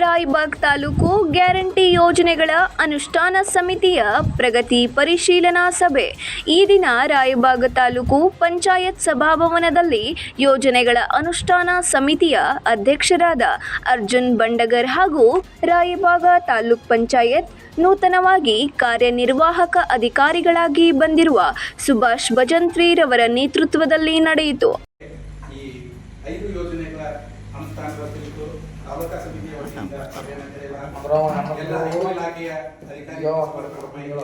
Raibag taluk guarantee ಯೋಜನೆಗಳ ಅನುಷ್ಠಾನ ಸಮಿತಿಯ ಪ್ರಗತಿ ಪರಿಶೀಲನಾ ಸಭೆ ಈ ದಿನ ರಾಯಬಾಗ್ ತಾಲೂಕು ಪಂಚಾಯತ್ ಸಭಾಭವನದಲ್ಲಿ ಯೋಜನೆಗಳ ಅನುಷ್ಠಾನ ಸಮಿತಿಯ ಅಧ್ಯಕ್ಷರಾದ ಅರ್ಜುನ್ ಬಂಡಗರ್ ಹಾಗೂ ರಾಯಬಾಗ ತಾಲೂಕ್ ಪಂಚಾಯತ್ ನೂತನವಾಗಿ ಕಾರ್ಯನಿರ್ವಾಹಕ ಅಧಿಕಾರಿಗಳಾಗಿ ಬಂದಿರುವ ಸುಭಾಷ್ ಭಜಂತ್ರಿರವರ ನೇತೃತ್ವದಲ್ಲಿ ನಡೆಯಿತು. ಈ 5 ಯೋಜನೆಗಳ ಅನುಷ್ಠಾನದ ಕುರಿತು ತಾಲೂಕಾ ಸಮಿತಿಯ ವತಿಯಿಂದ ಎಲ್ಲ ಇಲಾಖೆಯ ಅಧಿಕಾರಿಗಳು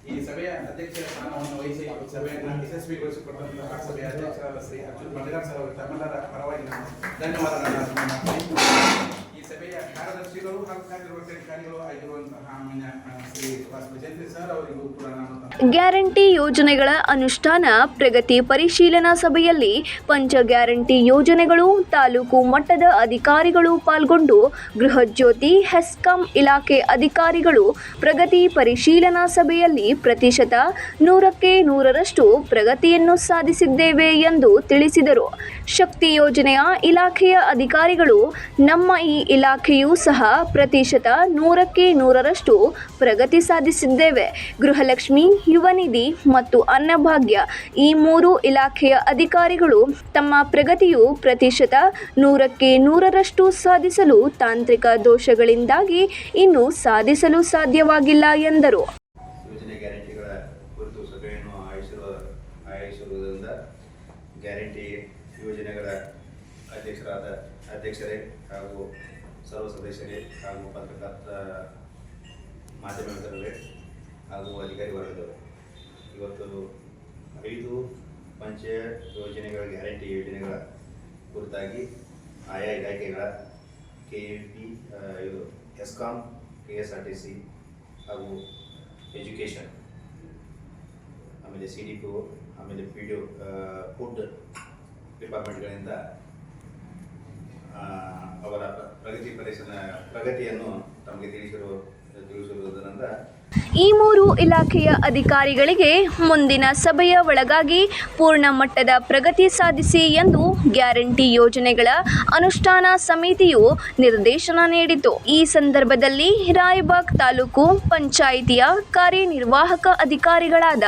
ಈ ಸಭೆಯ ಅಧ್ಯಕ್ಷರ ಸ್ಥಾನವನ್ನು ವಹಿಸಿ ಸಭೆಯನ್ನು ಯಶಸ್ವಿಗೊಳಿಸಿಕೊಟ್ಟಂತಹ ಸಭೆಯ ಅಧ್ಯಕ್ಷರಾದ ಶ್ರೀ ಅರ್ಜುನ್ ಬಂಡಗಾರ್ ಸರ್ ಅವರು ತಮ್ಮೆಲ್ಲರ ಪರವಾಗಿ ನಾನು ಧನ್ಯವಾದಗಳನ್ನು. ಈ ಸಭೆಯ ಕಾರ್ಯದರ್ಶಿಗಳು ಹಾಗೂ ಕಾರ್ಯನಿರ್ವಾಹಕ ಅಧಿಕಾರಿಗಳು ಆಗಿರುವಂತಹ ಮಾನ್ಯ ಶ್ರೀ ಸುಭಾಷ್ ಭಜಂತ್ರಿ ಸರ್ ಅವರಿಗೂ ಕೂಡ ನಾನು ಗ್ಯಾರಂಟಿ ಯೋಜನೆಗಳ ಅನುಷ್ಠಾನ ಪ್ರಗತಿ ಪರಿಶೀಲನಾ ಸಭೆಯಲ್ಲಿ ಪಂಚ ಗ್ಯಾರಂಟಿ ಯೋಜನೆಗಳು ತಾಲೂಕು ಮಟ್ಟದ ಅಧಿಕಾರಿಗಳು ಪಾಲ್ಗೊಂಡು ಗೃಹಜ್ಯೋತಿ ಹೆಸ್ಕಾಂ ಇಲಾಖೆ ಅಧಿಕಾರಿಗಳು ಪ್ರಗತಿ ಪರಿಶೀಲನಾ ಸಭೆಯಲ್ಲಿ ಪ್ರತಿಶತ 100ಕ್ಕೆ 100ರಷ್ಟು ಪ್ರಗತಿಯನ್ನು ಸಾಧಿಸಿದ್ದೇವೆ ಎಂದು ತಿಳಿಸಿದರು. ಶಕ್ತಿ ಯೋಜನೆಯ ಇಲಾಖೆಯ ಅಧಿಕಾರಿಗಳು ನಮ್ಮ ಈ ಇಲಾಖೆಯೂ ಸಹ ಪ್ರತಿಶತ 100ಕ್ಕೆ 100ರಷ್ಟು ಪ್ರಗತಿ ಸಾಧಿಸಿದ್ದೇವೆ. ಗೃಹಲಕ್ಷ್ಮಿ, ಯುವ ನಿಧಿ ಮತ್ತು ಅನ್ನಭಾಗ್ಯ ಈ 3 ಇಲಾಖೆಯ ಅಧಿಕಾರಿಗಳು ತಮ್ಮ ಪ್ರಗತಿಯು ಪ್ರತಿಶತ 100ಕ್ಕೆ 100ರಷ್ಟು ಸಾಧಿಸಲು ತಾಂತ್ರಿಕ ದೋಷಗಳಿಂದಾಗಿ ಇನ್ನೂ ಸಾಧಿಸಲು ಸಾಧ್ಯವಾಗಿಲ್ಲ ಎಂದರು. ಯೋಜನೆ ಗ್ಯಾರಂಟಿಗಳ ಕುರಿತು ಸಭೆಯನ್ನು ಆಯೋಜಿಸಿರುವುದರಿಂದ ಗ್ಯಾರಂಟಿ ಯೋಜನೆಗಳ ಅಧ್ಯಕ್ಷರೇ ಹಾಗೂ ಸರ್ವ ಸದಸ್ಯರೇ ಹಾಗೂ ಪತ್ರಕರ್ತ ಮಾಧ್ಯಮ ಮಿತ್ರರೇ ಹಾಗೂ ಅಧಿಕಾರಿ ವರ್ಗದವರು ಇವತ್ತು 5 ಪಂಚಾಯತ್ ಯೋಜನೆಗಳ ಗ್ಯಾರಂಟಿ ಯೋಜನೆಗಳ ಕುರಿತಾಗಿ ಆಯಾ ಇಲಾಖೆಗಳ KEP ಹೆಸ್ಕಾಂ, KSRTC ಹಾಗೂ ಎಜುಕೇಷನ್, ಆಮೇಲೆ CDPO, ಆಮೇಲೆ PDO ಫುಡ್ ಡಿಪಾರ್ಟ್ಮೆಂಟ್ಗಳಿಂದ ಅವರ ಪ್ರಗತಿಯನ್ನು ತಮಗೆ ತಿಳಿಸಿರುವುದರಿಂದ ಈ 3 ಇಲಾಖೆಯ ಅಧಿಕಾರಿಗಳಿಗೆ ಮುಂದಿನ ಸಭೆಯ ಒಳಗಾಗಿ ಪೂರ್ಣ ಮಟ್ಟದ ಪ್ರಗತಿ ಸಾಧಿಸಿ ಎಂದು ಗ್ಯಾರಂಟಿ ಯೋಜನೆಗಳ ಅನುಷ್ಠಾನ ಸಮಿತಿಯು ನಿರ್ದೇಶನ ನೀಡಿತು. ಈ ಸಂದರ್ಭದಲ್ಲಿ ರಾಯಬಾಗ್ ತಾಲೂಕು ಪಂಚಾಯಿತಿಯ ಕಾರ್ಯನಿರ್ವಾಹಕ ಅಧಿಕಾರಿಗಳಾದ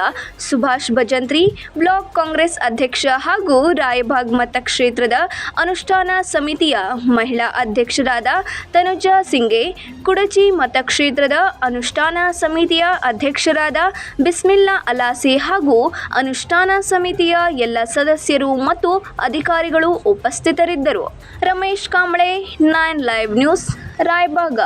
ಸುಭಾಷ್ ಭಜಂತ್ರಿ, ಬ್ಲಾಕ್ ಕಾಂಗ್ರೆಸ್ ಅಧ್ಯಕ್ಷ ಹಾಗೂ ರಾಯಬಾಗ್ ಮತಕ್ಷೇತ್ರದ ಅನುಷ್ಠಾನ ಸಮಿತಿಯ ಮಹಿಳಾ ಅಧ್ಯಕ್ಷರಾದ ತನುಜಾ ಸಿಂಗೆ, ಕುಡಚಿ ಮತಕ್ಷೇತ್ರದ ಅನುಷ್ಠಾನ ಸಮಿತಿಯ ಅಧ್ಯಕ್ಷರಾದ ಬಿಸ್ಮಿಲ್ಲಾ ಅಲಾಸಿ ಹಾಗೂ ಅನುಷ್ಠಾನ ಸಮಿತಿಯ ಎಲ್ಲ ಸದಸ್ಯರು ಮತ್ತು ಅಧಿಕಾರಿಗಳು ಉಪಸ್ಥಿತರಿದ್ದರು. Ramesh Kamble, 9 live news, Raybag.